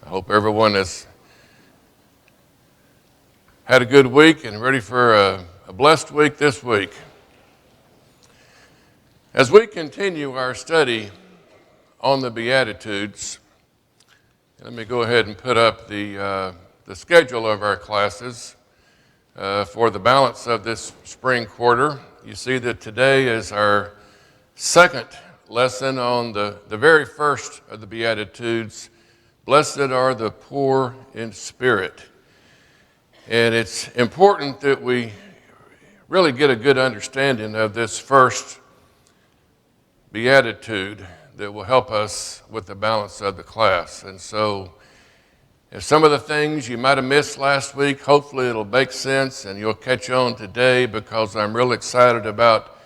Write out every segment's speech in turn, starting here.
I hope everyone has had a good week and ready for a blessed week this week. As we continue our study on the Beatitudes, let me go ahead and put up the schedule of our classes for the balance of this spring quarter. You see that today is our second lesson on the very first of the Beatitudes. Blessed are the poor in spirit. And it's important that we really get a good understanding of this first Beatitude that will help us with the balance of the class. And so, if some of the things you might have missed last week, hopefully it'll make sense and you'll catch on today, because I'm real excited about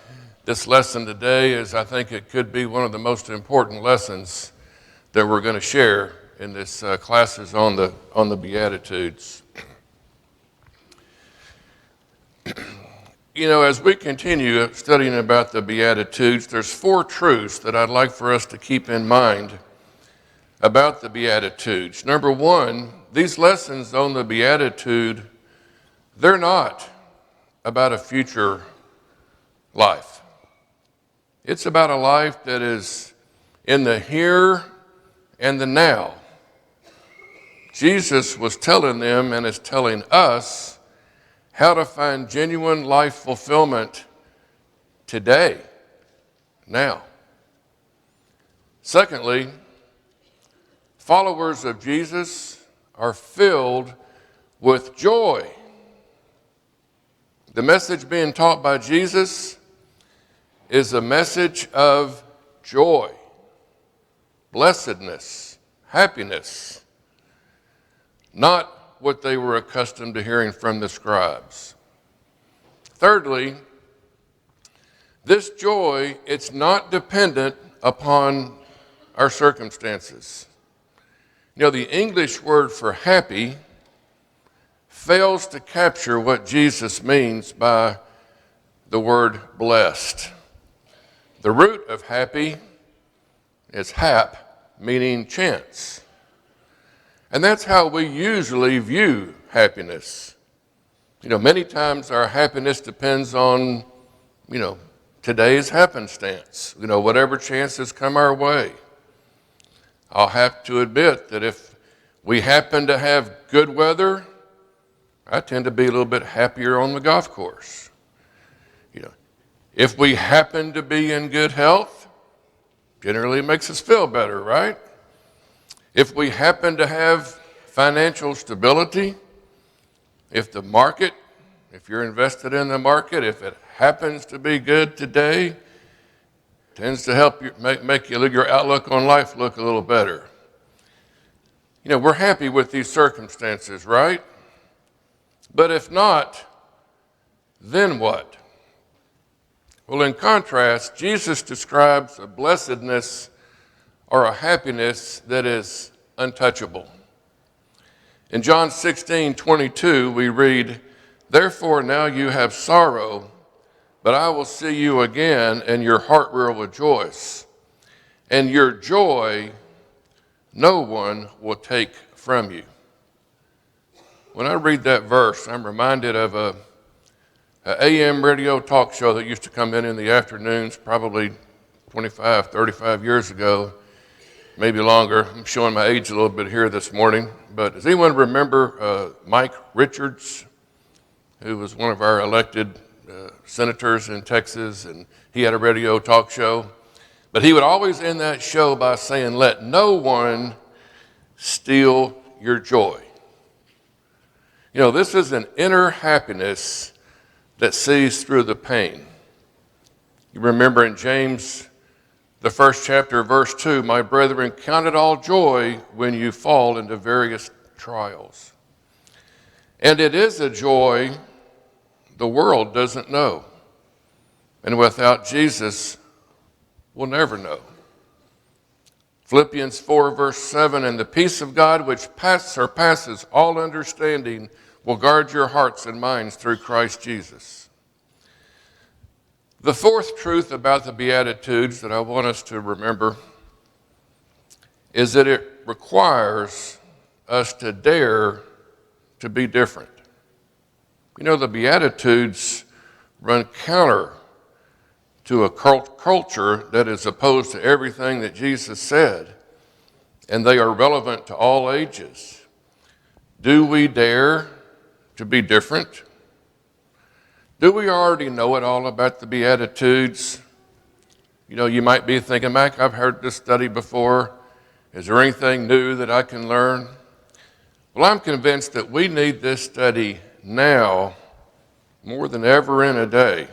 this lesson today, as I think it could be one of the most important lessons that we're going to share in this classes on the Beatitudes. You know, as we continue studying about the Beatitudes, there's four truths that I'd like for us to keep in mind about the Beatitudes. Number one, these lessons on the Beatitude, they're not about a future life. It's about a life that is in the here and the now. Jesus was telling them and is telling us how to find genuine life fulfillment today, now. Secondly, followers of Jesus are filled with joy. The message being taught by Jesus is a message of joy, blessedness, happiness, not what they were accustomed to hearing from the scribes. Thirdly, this joy, it's not dependent upon our circumstances. You know, the English word for happy fails to capture what Jesus means by the word blessed. The root of happy is hap, meaning chance. And that's how we usually view happiness. You know, many times our happiness depends on, today's happenstance, whatever chances come our way. I'll have to admit that if we happen to have good weather, I tend to be a little bit happier on the golf course. If we happen to be in good health, generally it makes us feel better, right? If we happen to have financial stability, if you're invested in the market, if it happens to be good today, it tends to help you make your outlook on life look a little better. We're happy with these circumstances, right? But if not, then what? Well, in contrast, Jesus describes a blessedness or a happiness that is untouchable. In John 16:22, we read, "Therefore now you have sorrow, but I will see you again, and your heart will rejoice. And your joy no one will take from you." When I read that verse, I'm reminded of a AM radio talk show that used to come in the afternoons, probably 25, 35 years ago, maybe longer. I'm showing my age a little bit here this morning. But does anyone remember Mike Richards, who was one of our elected senators in Texas, and he had a radio talk show? But he would always end that show by saying, "Let no one steal your joy." This is an inner happiness that sees through the pain. You remember in James, the first chapter, verse 2, "My brethren, count it all joy when you fall into various trials." And it is a joy the world doesn't know. And without Jesus, we'll never know. Philippians 4, verse 7, "And the peace of God, which surpasses all understanding, will guard your hearts and minds through Christ Jesus." The fourth truth about the Beatitudes that I want us to remember is that it requires us to dare to be different. You know, the Beatitudes run counter to a culture that is opposed to everything that Jesus said, and they are relevant to all ages. Do we dare to be different? Do we already know it all about the Beatitudes? You know, you might be thinking, Mac, I've heard this study before. Is there anything new that I can learn? Well, I'm convinced that we need this study now more than ever in a day.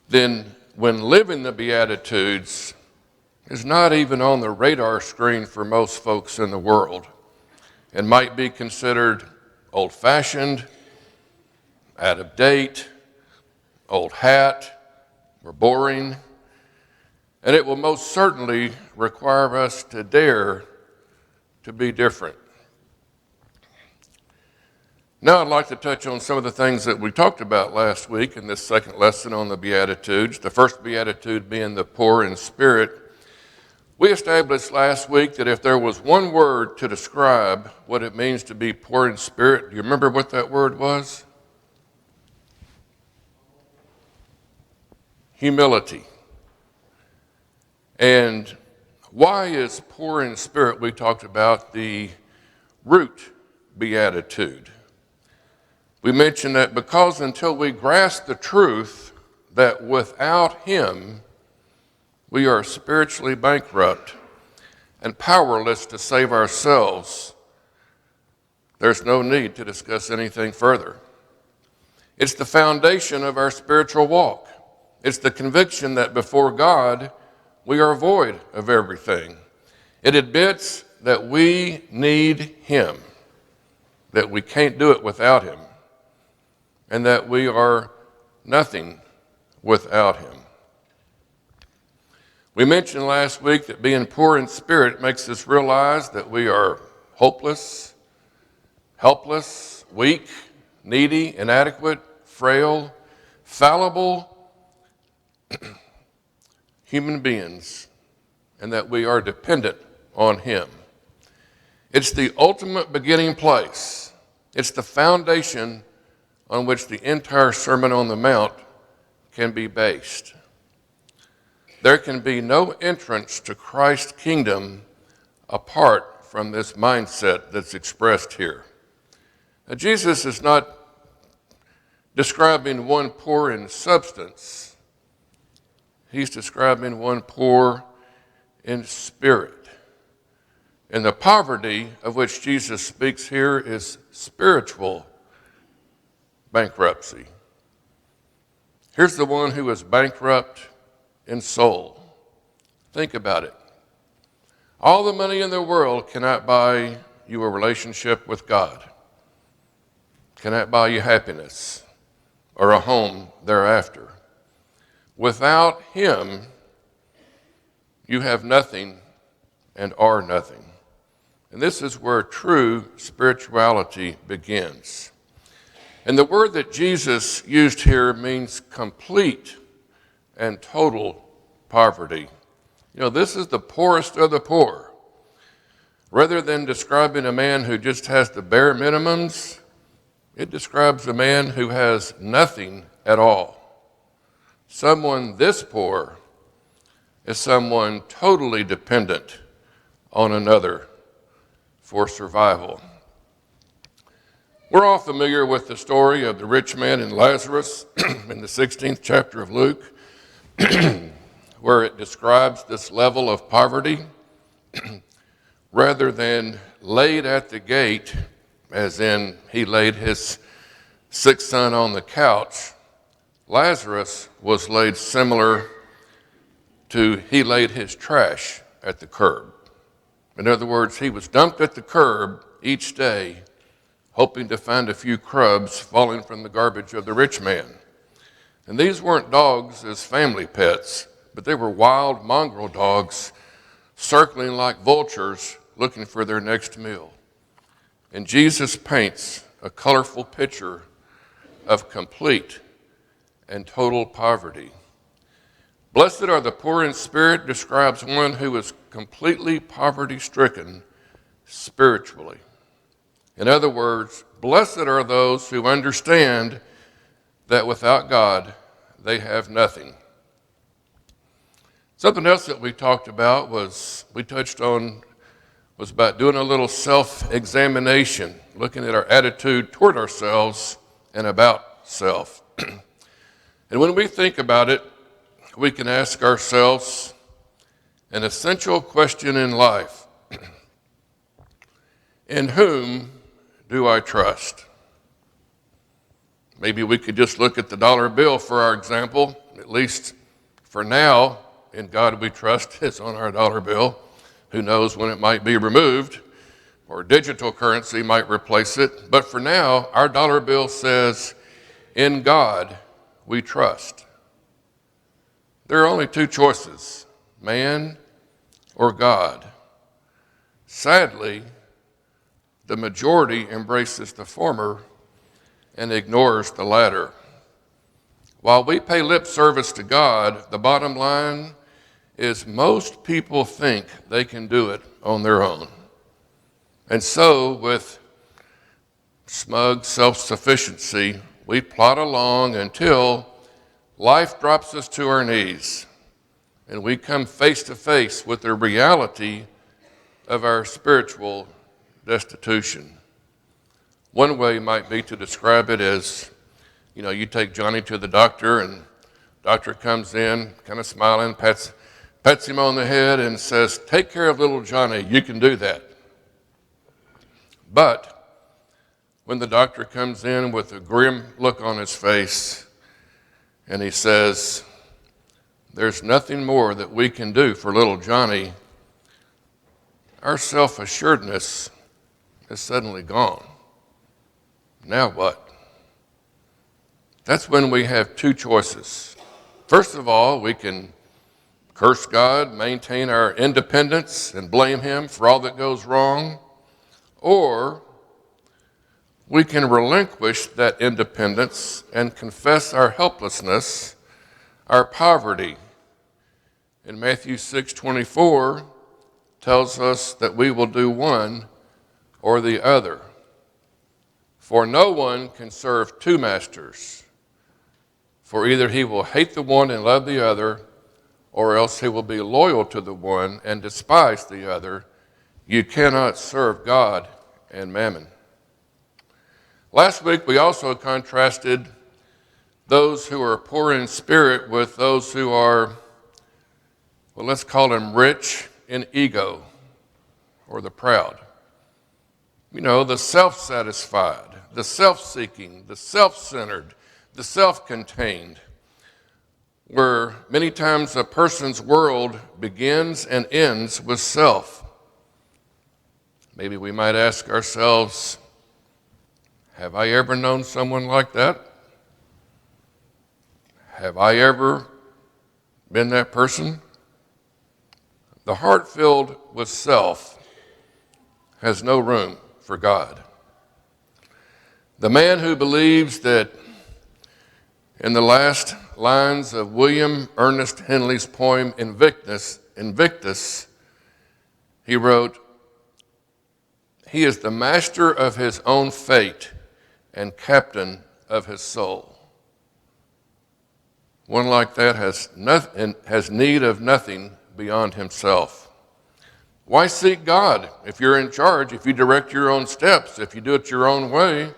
Then when living the Beatitudes is not even on the radar screen for most folks in the world and might be considered old-fashioned, out of date, old hat, or boring, and it will most certainly require us to dare to be different. Now I'd like to touch on some of the things that we talked about last week in this second lesson on the Beatitudes. The first Beatitude being the poor in spirit. We established last week that if there was one word to describe what it means to be poor in spirit, do you remember what that word was? Humility. And why is poor in spirit? We talked about the root beatitude. We mentioned that because until we grasp the truth that without Him we are spiritually bankrupt and powerless to save ourselves, there's no need to discuss anything further. It's the foundation of our spiritual walk. It's the conviction that before God we are void of everything. It admits that we need Him, that we can't do it without Him, and that we are nothing without Him. We mentioned last week that being poor in spirit makes us realize that we are hopeless, helpless, weak, needy, inadequate, frail, fallible human beings, and that we are dependent on Him. It's the ultimate beginning place. It's the foundation on which the entire Sermon on the Mount can be based. There can be no entrance to Christ's kingdom apart from this mindset that's expressed here. Now, Jesus is not describing one poor in substance. He's describing one poor in spirit. And the poverty of which Jesus speaks here is spiritual bankruptcy. Here's the one who is bankrupt in soul. Think about it. All the money in the world cannot buy you a relationship with God, cannot buy you happiness or a home thereafter. Without Him, you have nothing and are nothing. And this is where true spirituality begins. And the word that Jesus used here means complete and total poverty. You know, this is the poorest of the poor. Rather than describing a man who just has the bare minimums, it describes a man who has nothing at all. Someone this poor is someone totally dependent on another for survival. We're all familiar with the story of the rich man and Lazarus in the 16th chapter of Luke, where it describes this level of poverty. Rather than laid at the gate, as in he laid his sick son on the couch, Lazarus was laid similar to he laid his trash at the curb. In other words, he was dumped at the curb each day, hoping to find a few crumbs falling from the garbage of the rich man. And these weren't dogs as family pets, but they were wild mongrel dogs circling like vultures looking for their next meal. And Jesus paints a colorful picture of complete and total poverty. Blessed are the poor in spirit describes one who is completely poverty-stricken, spiritually. In other words, blessed are those who understand that without God, they have nothing. Something else that we talked about was about doing a little self-examination, looking at our attitude toward ourselves and about self. And when we think about it, we can ask ourselves an essential question in life. In whom do I trust? Maybe we could just look at the dollar bill for our example, at least for now. In God we trust is on our dollar bill. Who knows when it might be removed, or digital currency might replace it. But for now, our dollar bill says, in God we trust. There are only two choices, man or God. Sadly, the majority embraces the former and ignores the latter. While we pay lip service to God, the bottom line is most people think they can do it on their own. And so, with smug self-sufficiency, we plod along until life drops us to our knees and we come face to face with the reality of our spiritual destitution. One way might be to describe it as, you take Johnny to the doctor, and doctor comes in, kind of smiling, pats him on the head and says, take care of little Johnny, you can do that. But when the doctor comes in with a grim look on his face and he says, there's nothing more that we can do for little Johnny, our self-assuredness is suddenly gone. Now what? That's when we have two choices. First of all, we can curse God, maintain our independence, and blame him for all that goes wrong. Or we can relinquish that independence and confess our helplessness, our poverty. And Matthew 6:24 tells us that we will do one or the other. For no one can serve two masters, for either he will hate the one and love the other, or else he will be loyal to the one and despise the other. You cannot serve God and mammon. Last week we also contrasted those who are poor in spirit with those who are, let's call them rich in ego, or the proud. The self-satisfied, the self-seeking, the self-centered, the self-contained, where many times a person's world begins and ends with self. Maybe we might ask ourselves, have I ever known someone like that? Have I ever been that person? The heart filled with self has no room for God. The man who believes that in the last lines of William Ernest Henley's poem Invictus, he wrote, he is the master of his own fate and captain of his soul. One like that has need of nothing beyond himself. Why seek God if you're in charge, if you direct your own steps, if you do it your own way?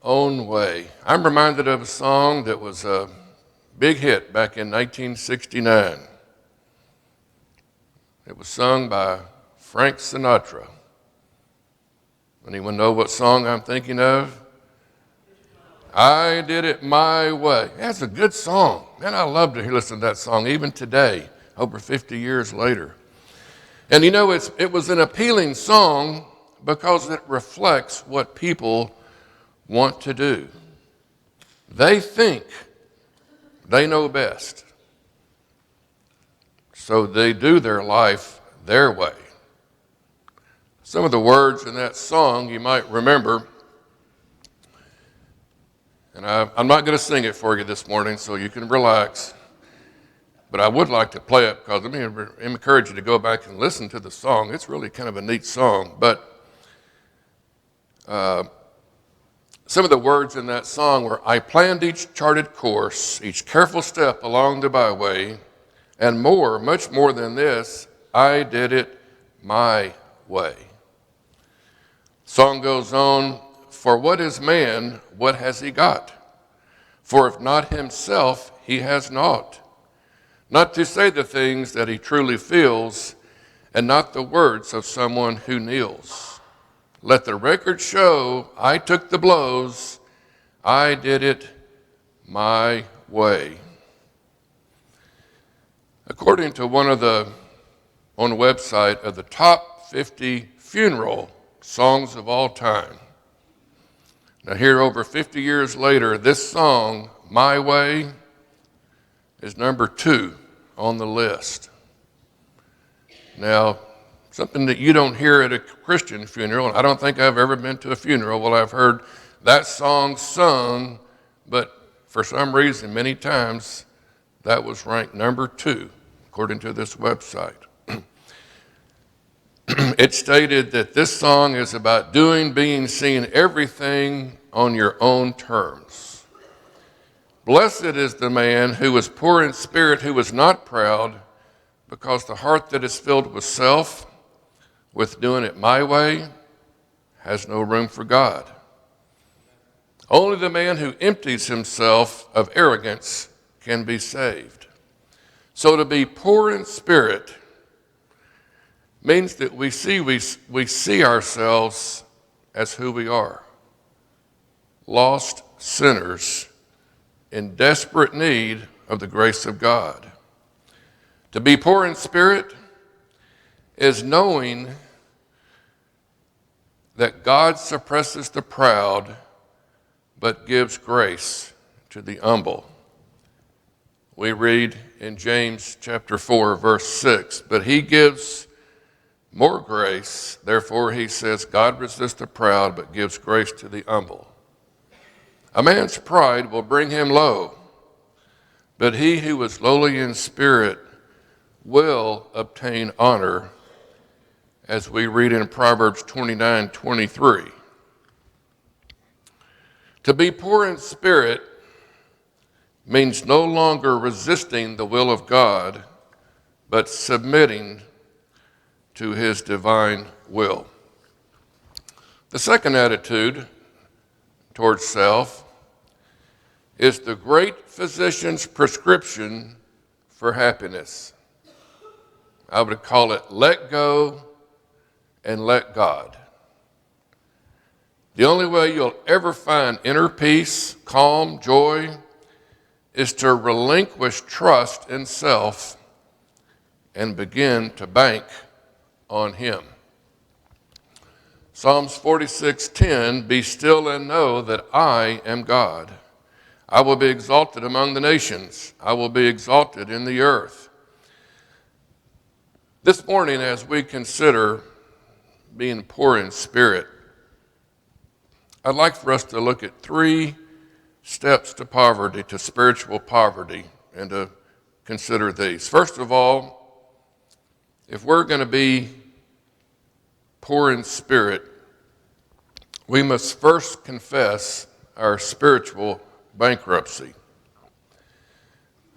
Own way. I'm reminded of a song that was a big hit back in 1969. It was sung by Frank Sinatra. Anyone know what song I'm thinking of? I Did It My Way. That's a good song. Man, I love to listen to that song even today, over 50 years later. And it was an appealing song because it reflects what people want to do. They think they know best, so they do their life their way. Some of the words in that song you might remember, and I'm not going to sing it for you this morning, so you can relax. But I would like to play it because let me encourage you to go back and listen to the song. It's really kind of a neat song. But some of the words in that song were, I planned each charted course, each careful step along the byway, and more, much more than this, I did it my way. Song goes on, for what is man, what has he got? For if not himself, he has naught. Not to say the things that he truly feels, and not the words of someone who kneels. Let the record show I took the blows, I did it my way. According to on the website of the top 50 funeral songs of all time. Now here over 50 years later, this song, My Way, is number 2 on the list. Now, something that you don't hear at a Christian funeral, and I don't think I've ever been to a funeral, well, I've heard that song sung, but for some reason, many times, that was ranked number 2, according to this website. It stated that this song is about doing, being, seeing everything on your own terms. Blessed is the man who is poor in spirit, who is not proud, because the heart that is filled with self, with doing it my way, has no room for God. Only the man who empties himself of arrogance can be saved. So to be poor in spirit means that we see ourselves as who we are. Lost sinners in desperate need of the grace of God. To be poor in spirit is knowing that God suppresses the proud but gives grace to the humble. We read in James chapter 4, verse 6, but he gives more grace. Therefore, he says, God resists the proud but gives grace to the humble. A man's pride will bring him low, but he who is lowly in spirit will obtain honor, as we read in Proverbs 29:23. To be poor in spirit means no longer resisting the will of God, but submitting to his divine will. The second attitude towards self is the great physician's prescription for happiness. I would call it let go and let God. The only way you'll ever find inner peace, calm, joy, is to relinquish trust in self and begin to bank on him. Psalms 46:10, be still and know that I am God. I will be exalted among the nations. I will be exalted in the earth. This morning, as we consider being poor in spirit, I'd like for us to look at 3 steps to poverty, to spiritual poverty, and to consider these. First of all, if we're going to be poor in spirit, we must first confess our spiritual bankruptcy.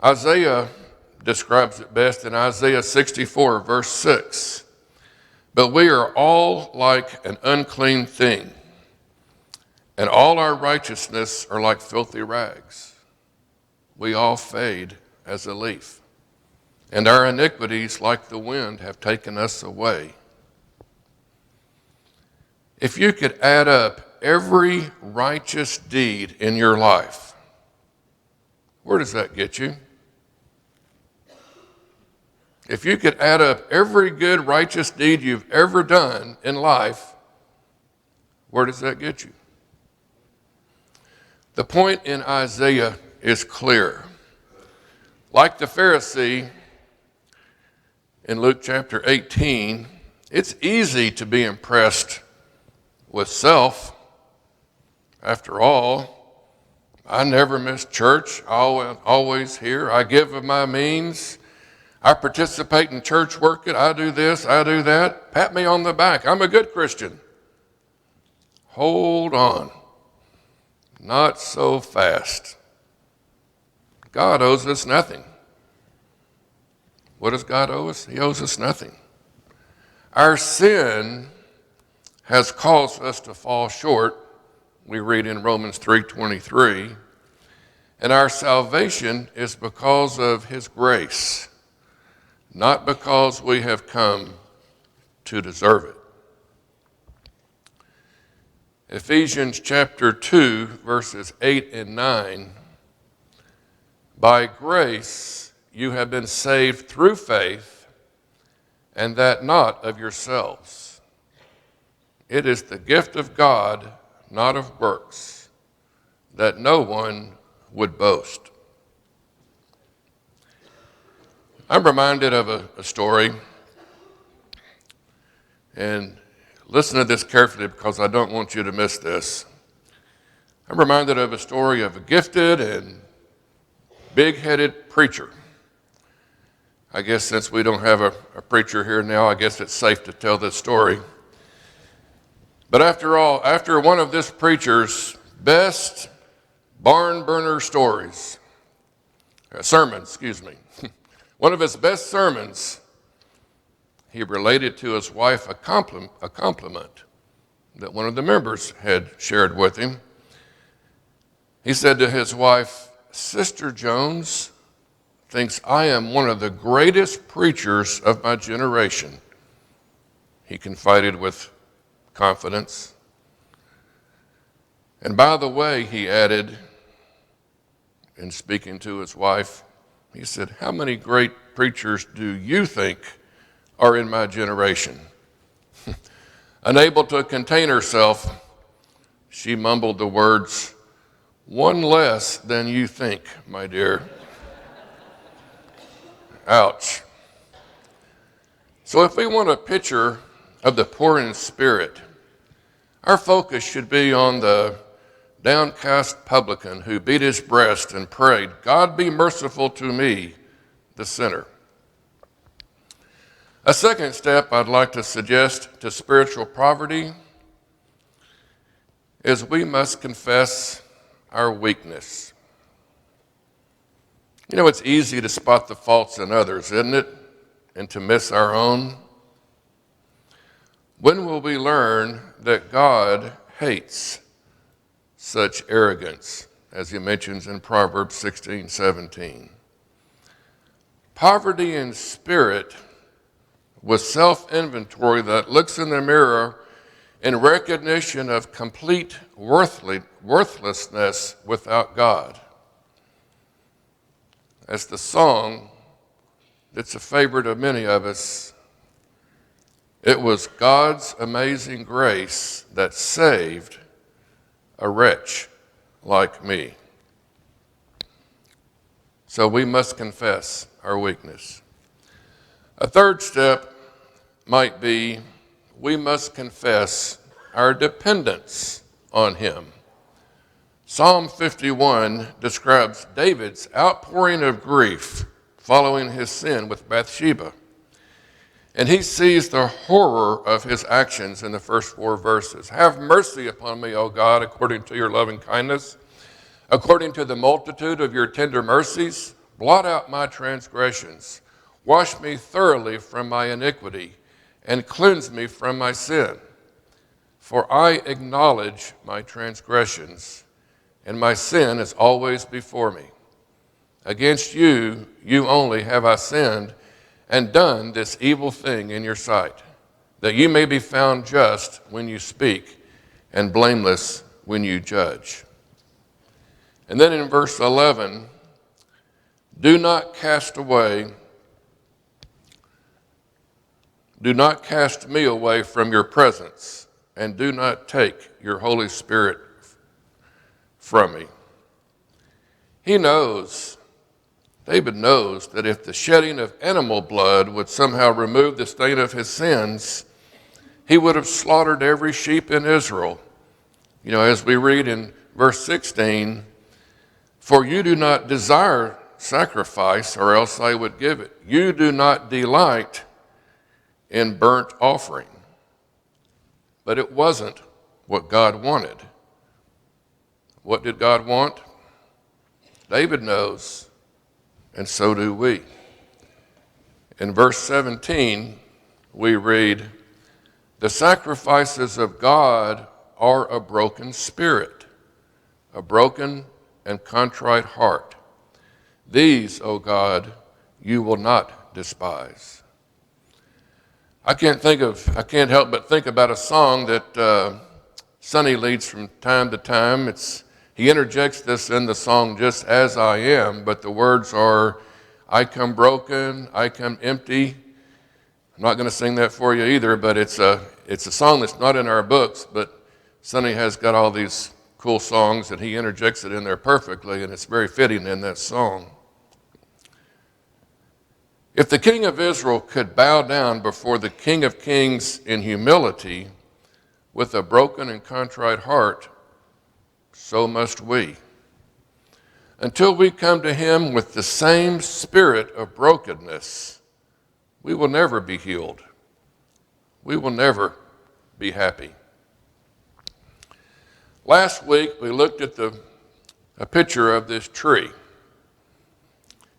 Isaiah describes it best in Isaiah 64, verse 6. But we are all like an unclean thing, and all our righteousness are like filthy rags. We all fade as a leaf, and our iniquities, like the wind, have taken us away. If you could add up every righteous deed in your life, where does that get you? If you could add up every good righteous deed you've ever done in life, where does that get you? The point in Isaiah is clear. Like the Pharisee in Luke chapter 18, it's easy to be impressed with self. After all, I never miss church, always here. I give of my means. I participate in church work. I do this, I do that. Pat me on the back. I'm a good Christian. Hold on. Not so fast. God owes us nothing. What does God owe us? He owes us nothing. Our sin has caused us to fall short, we read in Romans 3:23, and our salvation is because of his grace, not because we have come to deserve it. Ephesians chapter 2, verses 8 and 9, by grace you have been saved through faith, and that not of yourselves. It is the gift of God, not of works, that no one would boast. I'm reminded of a story, and listen to this carefully because I don't want you to miss this. I'm reminded of a story of a gifted and big-headed preacher. I guess since we don't have a preacher here now, I guess it's safe to tell this story. But after all, after one of this preacher's best barn burner sermons, one of his best sermons, he related to his wife a compliment that one of the members had shared with him. He said to his wife, "Sister Jones thinks I am one of the greatest preachers of my generation," he confided with confidence. And by the way, he added, in speaking to his wife, he said, "How many great preachers do you think are in my generation?" Unable to contain herself, she mumbled the words, "One less than you think, my dear." Ouch. So if we want a picture of the poor in spirit, our focus should be on the downcast publican who beat his breast and prayed, "God be merciful to me, the sinner." A second step I'd like to suggest to spiritual poverty is we must confess our weakness. You know, it's easy to spot the faults in others, isn't it? And to miss our own. When will we learn that God hates such arrogance, as he mentions in Proverbs 16:17? Poverty in spirit with self-inventory that looks in the mirror in recognition of complete worthlessness without God. As the song that's a favorite of many of us, it was God's amazing grace that saved a wretch like me. So we must confess our weakness. A third step might be we must confess our dependence on him. Psalm 51 describes David's outpouring of grief following his sin with Bathsheba. And he sees the horror of his actions in the first 4 verses. "Have mercy upon me, O God, according to your loving kindness. According to the multitude of your tender mercies, blot out my transgressions. Wash me thoroughly from my iniquity and cleanse me from my sin. For I acknowledge my transgressions, and my sin is always before me. Against you, you only have I sinned and done this evil thing in your sight, that you may be found just when you speak and blameless when you judge." And then in verse 11, do not cast me away from your presence, and do not take your Holy Spirit from me. David knows that if the shedding of animal blood would somehow remove the stain of his sins, he would have slaughtered every sheep in Israel. You know, as we read in verse 16, "For you do not desire sacrifice, or else I would give it. You do not delight in burnt offering. But it wasn't what God wanted. What did God want? David knows, and so do we. In verse 17, we read, "The sacrifices of God are a broken spirit, a broken and contrite heart. These, O God, you will not despise." I can't help but think about a song that Sonny leads from time to time. He interjects this in the song, "Just as I am," but the words are, "I come broken, I come empty." I'm not going to sing that for you either, but it's a song that's not in our books, but Sonny has got all these cool songs and he interjects it in there perfectly, and it's very fitting in that song. If the king of Israel could bow down before the King of Kings in humility with a broken and contrite heart, so must we. Until we come to him with the same spirit of brokenness, we will never be healed. We will never be happy. Last week, we looked at a picture of this tree.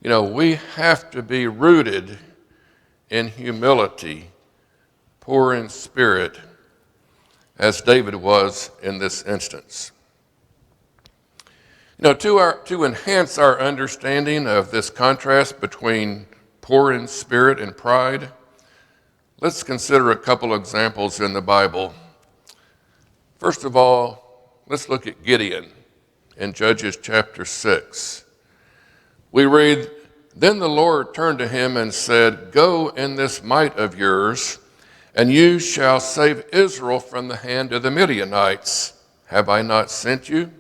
You know, we have to be rooted in humility, poor in spirit, as David was in this instance. You know, to enhance our understanding of this contrast between poor in spirit and pride, let's consider a couple examples in the Bible. First of all, let's look at Gideon in Judges chapter 6. We read, "Then the Lord turned to him and said, 'Go in this might of yours, and you shall save Israel from the hand of the Midianites. Have I not sent you?'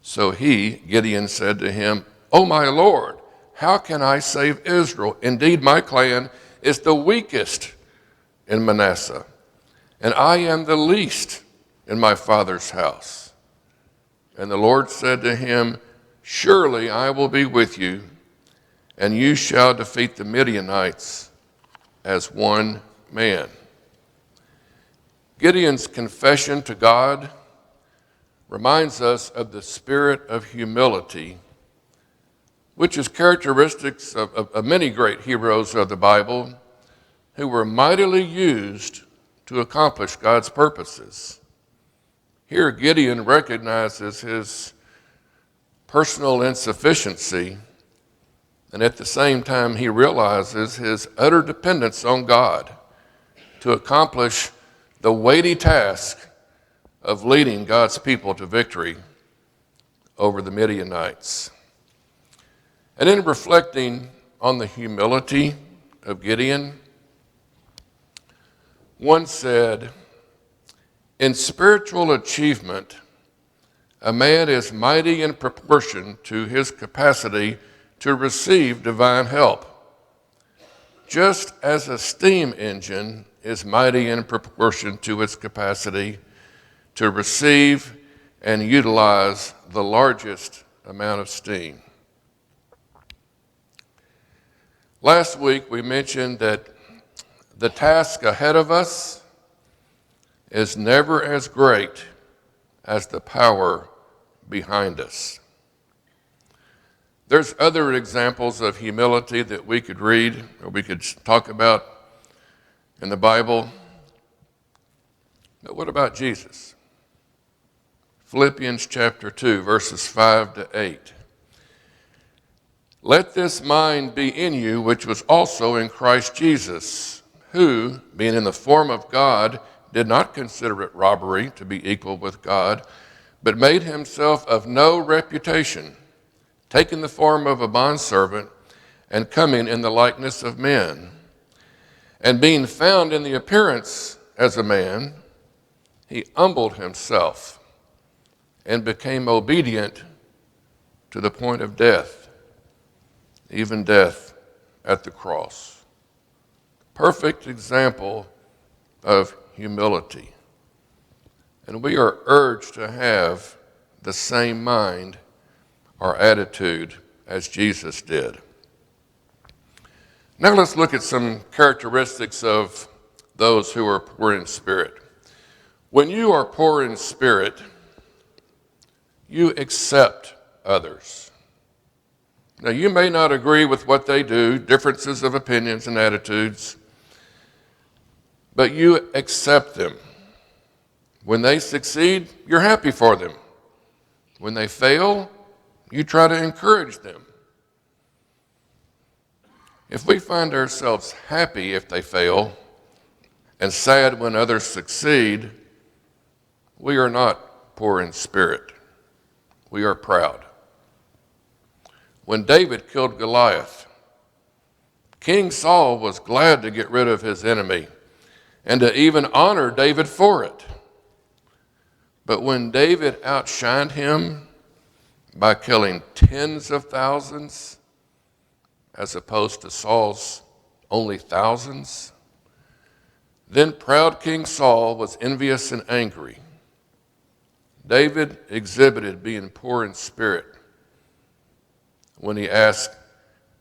So Gideon, said to him, 'O my Lord, how can I save Israel? Indeed, my clan is the weakest in Manasseh, and I am the least in my father's house.' And the Lord said to him, 'Surely I will be with you, and you shall defeat the Midianites as one man.'" Gideon's confession to God reminds us of the spirit of humility, which is characteristics of many great heroes of the Bible who were mightily used to accomplish God's purposes. Here, Gideon recognizes his personal insufficiency, and at the same time he realizes his utter dependence on God to accomplish the weighty task of leading God's people to victory over the Midianites. And in reflecting on the humility of Gideon, one said, "In spiritual achievement, a man is mighty in proportion to his capacity to receive divine help, just as a steam engine is mighty in proportion to its capacity to receive and utilize the largest amount of steam." Last week, we mentioned that the task ahead of us is never as great as the power behind us. There's other examples of humility that we could read or we could talk about in the Bible. But what about Jesus? Philippians chapter 2, verses 5 to 8. "Let this mind be in you, which was also in Christ Jesus, who, being in the form of God, did not consider it robbery to be equal with God, but made himself of no reputation, taking the form of a bondservant and coming in the likeness of men. And being found in the appearance as a man, he humbled himself and became obedient to the point of death, even death at the cross." Perfect example of humility. And we are urged to have the same mind or attitude as Jesus did. Now let's look at some characteristics of those who are poor in spirit. When you are poor in spirit, you accept others. Now, you may not agree with what they do, differences of opinions and attitudes, but you accept them. When they succeed, you're happy for them. When they fail, you try to encourage them. If we find ourselves happy if they fail and sad when others succeed, we are not poor in spirit. We are proud. When David killed Goliath, King Saul was glad to get rid of his enemy and to even honor David for it. But when David outshined him by killing tens of thousands as opposed to Saul's only thousands, then proud King Saul was envious and angry. David exhibited being poor in spirit when he asked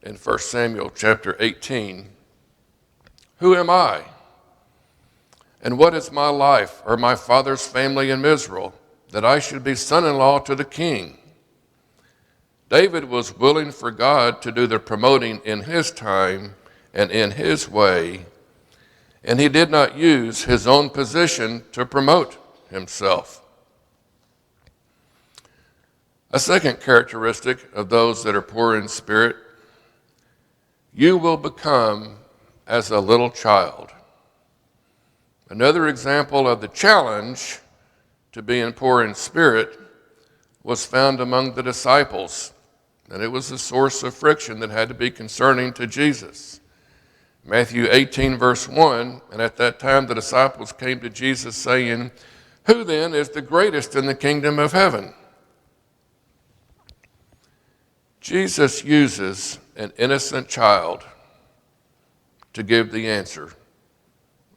in 1 Samuel chapter 18, "Who am I? And what is my life or my father's family in Israel, that I should be son-in-law to the king?" David was willing for God to do the promoting in his time and in his way, and he did not use his own position to promote himself. A second characteristic of those that are poor in spirit, you will become as a little child. Another example of the challenge to being poor in spirit was found among the disciples, and it was a source of friction that had to be concerning to Jesus. Matthew 18, verse 1, "And at that time the disciples came to Jesus saying, 'Who then is the greatest in the kingdom of heaven?'" Jesus uses an innocent child to give the answer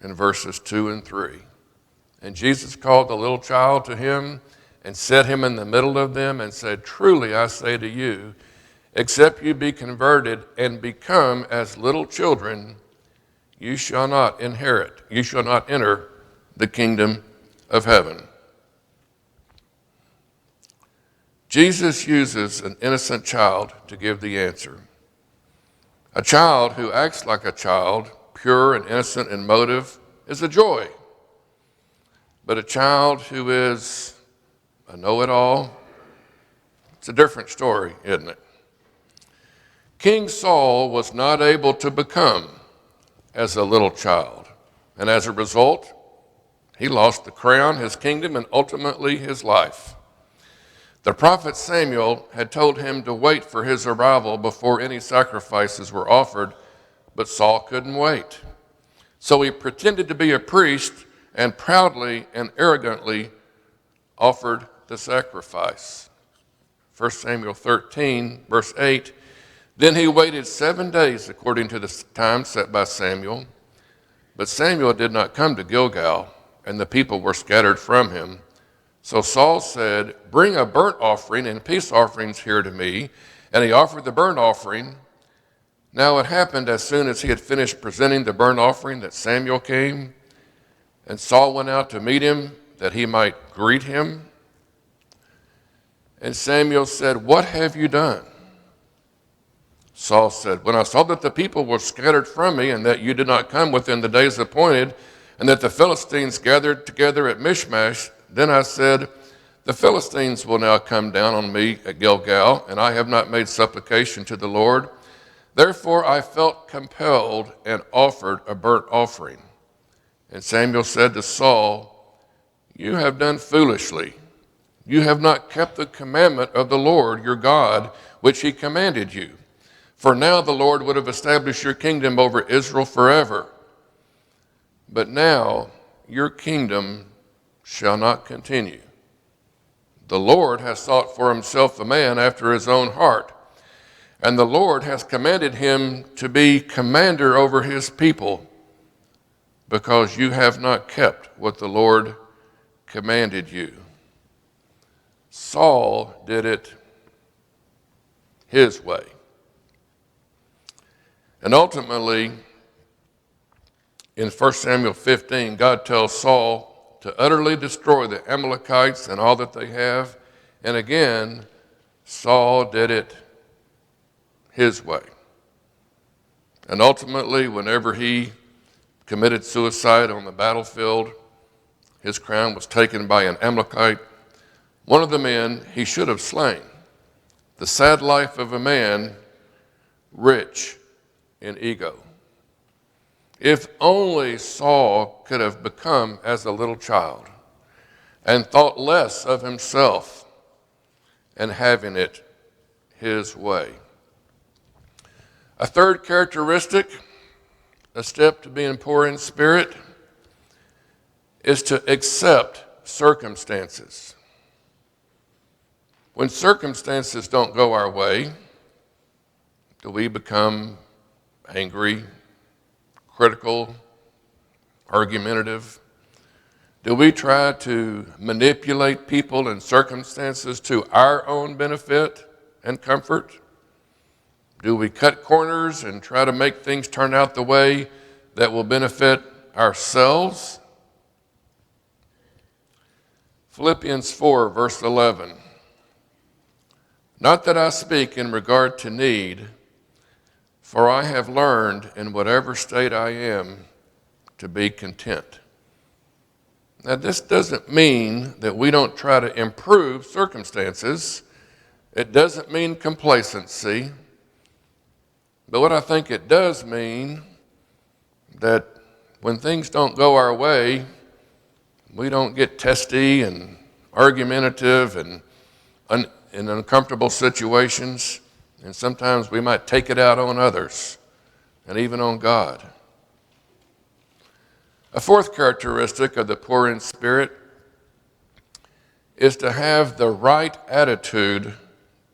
in verses 2 and 3. "And Jesus called the little child to him and set him in the middle of them and said, 'Truly I say to you, except you be converted and become as little children, you shall not enter the kingdom of heaven.'" Jesus uses an innocent child to give the answer. A child who acts like a child, pure and innocent in motive, is a joy. But a child who is a know-it-all, it's a different story, isn't it? King Saul was not able to become as a little child, and as a result, he lost the crown, his kingdom, and ultimately his life. The prophet Samuel had told him to wait for his arrival before any sacrifices were offered, but Saul couldn't wait. So he pretended to be a priest and proudly and arrogantly offered the sacrifice. 1 Samuel 13, verse 8, "Then he waited 7 days according to the time set by Samuel. But Samuel did not come to Gilgal, and the people were scattered from him. So Saul said, 'Bring a burnt offering and peace offerings here to me.' And he offered the burnt offering. Now it happened as soon as he had finished presenting the burnt offering that Samuel came, and Saul went out to meet him that he might greet him. And Samuel said, 'What have you done?' Saul said, 'When I saw that the people were scattered from me and that you did not come within the days appointed, and that the Philistines gathered together at Michmash, then I said, the Philistines will now come down on me at Gilgal, and I have not made supplication to the Lord. Therefore I felt compelled and offered a burnt offering.' And Samuel said to Saul, 'You have done foolishly. You have not kept the commandment of the Lord your God, which he commanded you. For now the Lord would have established your kingdom over Israel forever. But now your kingdom shall not continue. The Lord has sought for himself a man after his own heart, and the Lord has commanded him to be commander over his people, because you have not kept what the Lord commanded you.'" Saul did it his way. And ultimately, in 1 Samuel 15, God tells Saul to utterly destroy the Amalekites and all that they have. And again, Saul did it his way. And ultimately, whenever he committed suicide on the battlefield, his crown was taken by an Amalekite, one of the men he should have slain. The sad life of a man rich in ego. If only Saul could have become as a little child and thought less of himself and having it his way. A third characteristic, a step to being poor in spirit, is to accept circumstances. When circumstances don't go our way, do we become angry, critical, argumentative? Do we try to manipulate people and circumstances to our own benefit and comfort? Do we cut corners and try to make things turn out the way that will benefit ourselves? Philippians 4, verse 11. Not that I speak in regard to need, for I have learned in whatever state I am to be content. Now, this doesn't mean that we don't try to improve circumstances. It doesn't mean complacency. But what I think it does mean that when things don't go our way, we don't get testy and argumentative and in uncomfortable situations. And sometimes we might take it out on others and even on God. A fourth characteristic of the poor in spirit is to have the right attitude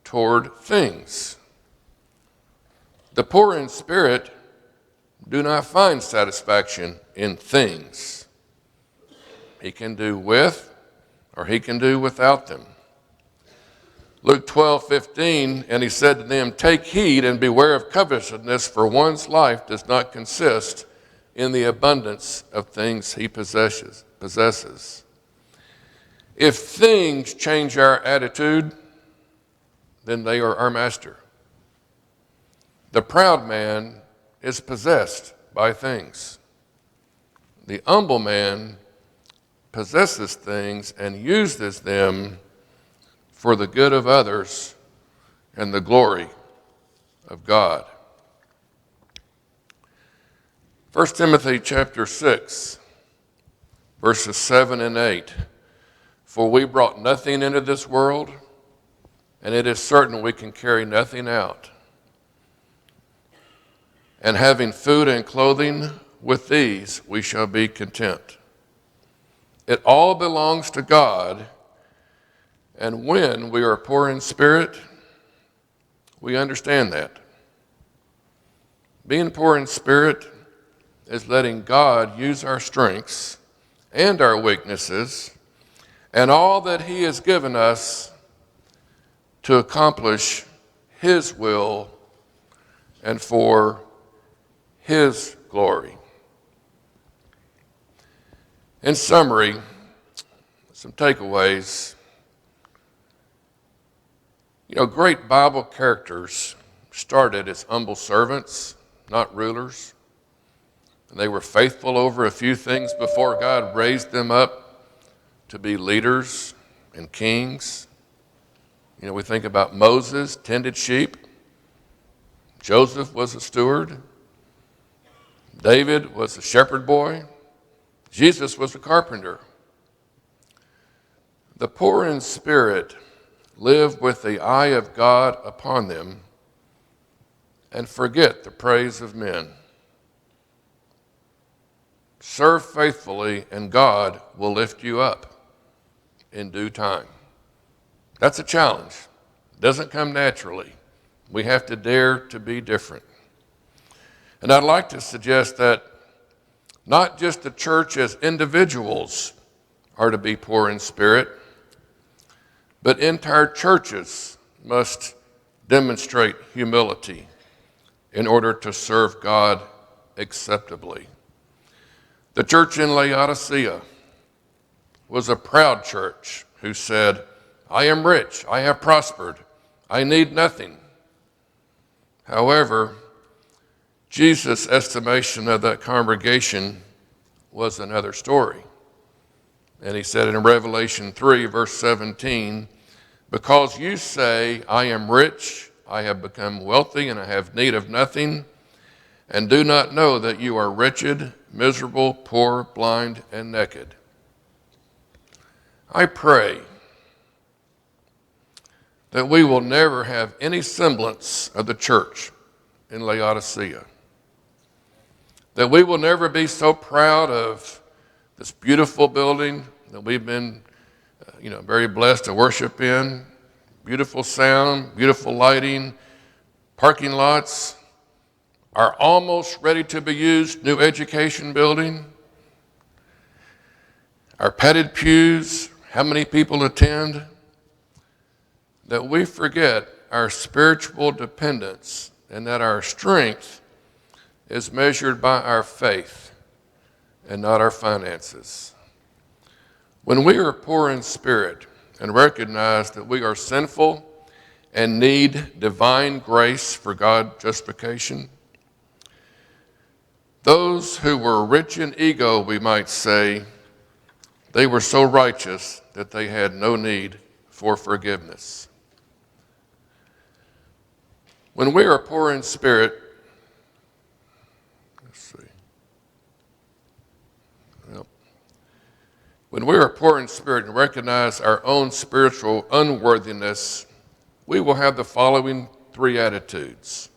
toward things. The poor in spirit do not find satisfaction in things. He can do with or he can do without them. Luke 12:15, and he said to them, take heed and beware of covetousness, for one's life does not consist in the abundance of things he possesses. If things change our attitude, then they are our master. The proud man is possessed by things. The humble man possesses things and uses them for the good of others and the glory of God. 1 Timothy chapter 6, verses 7 and 8. For we brought nothing into this world, and it is certain we can carry nothing out. And having food and clothing, with these we shall be content. It all belongs to God, and when we are poor in spirit, we understand that. Being poor in spirit is letting God use our strengths and our weaknesses and all that he has given us to accomplish his will and for his glory. In summary, some takeaways. Great Bible characters started as humble servants, not rulers. And they were faithful over a few things before God raised them up to be leaders and kings. We think about Moses, tended sheep. Joseph was a steward. David was a shepherd boy. Jesus was a carpenter. The poor in spirit live with the eye of God upon them and forget the praise of men. Serve faithfully, and God will lift you up in due time. That's a challenge. It doesn't come naturally. We have to dare to be different. And I'd like to suggest that not just the church as individuals are to be poor in spirit, but entire churches must demonstrate humility in order to serve God acceptably. The church in Laodicea was a proud church who said, I am rich, I have prospered, I need nothing. However, Jesus' estimation of that congregation was another story. And he said in Revelation 3, verse 17, because you say, I am rich, I have become wealthy, and I have need of nothing, and do not know that you are wretched, miserable, poor, blind, and naked. I pray that we will never have any semblance of the church in Laodicea. That we will never be so proud of this beautiful building that we've been very blessed to worship in. Beautiful sound, beautiful lighting, parking lots, our almost ready to be used new education building, our padded pews, how many people attend, that we forget our spiritual dependence and that our strength is measured by our faith and not our finances. When we are poor in spirit and recognize that we are sinful and need divine grace for God's justification, those who were rich in ego, we might say, they were so righteous that they had no need for forgiveness. When we are poor in spirit, when we are poor in spirit and recognize our own spiritual unworthiness, we will have the following three attitudes.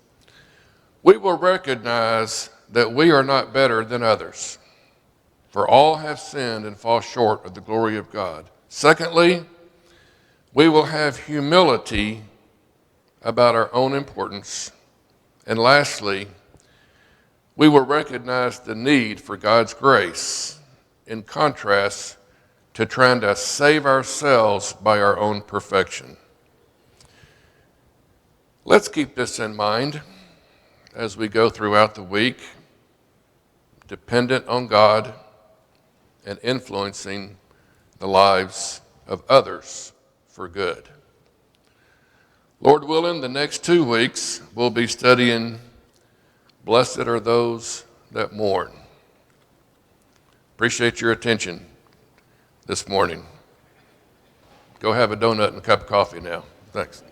We will recognize that we are not better than others, for all have sinned and fall short of the glory of God. Secondly, we will have humility about our own importance. And lastly, we will recognize the need for God's grace in contrast to trying to save ourselves by our own perfection. Let's keep this in mind as we go throughout the week, dependent on God and influencing the lives of others for good. Lord willing, the next 2 weeks we'll be studying Blessed Are Those That Mourn. Appreciate your attention this morning. Go have a donut and a cup of coffee now. Thanks.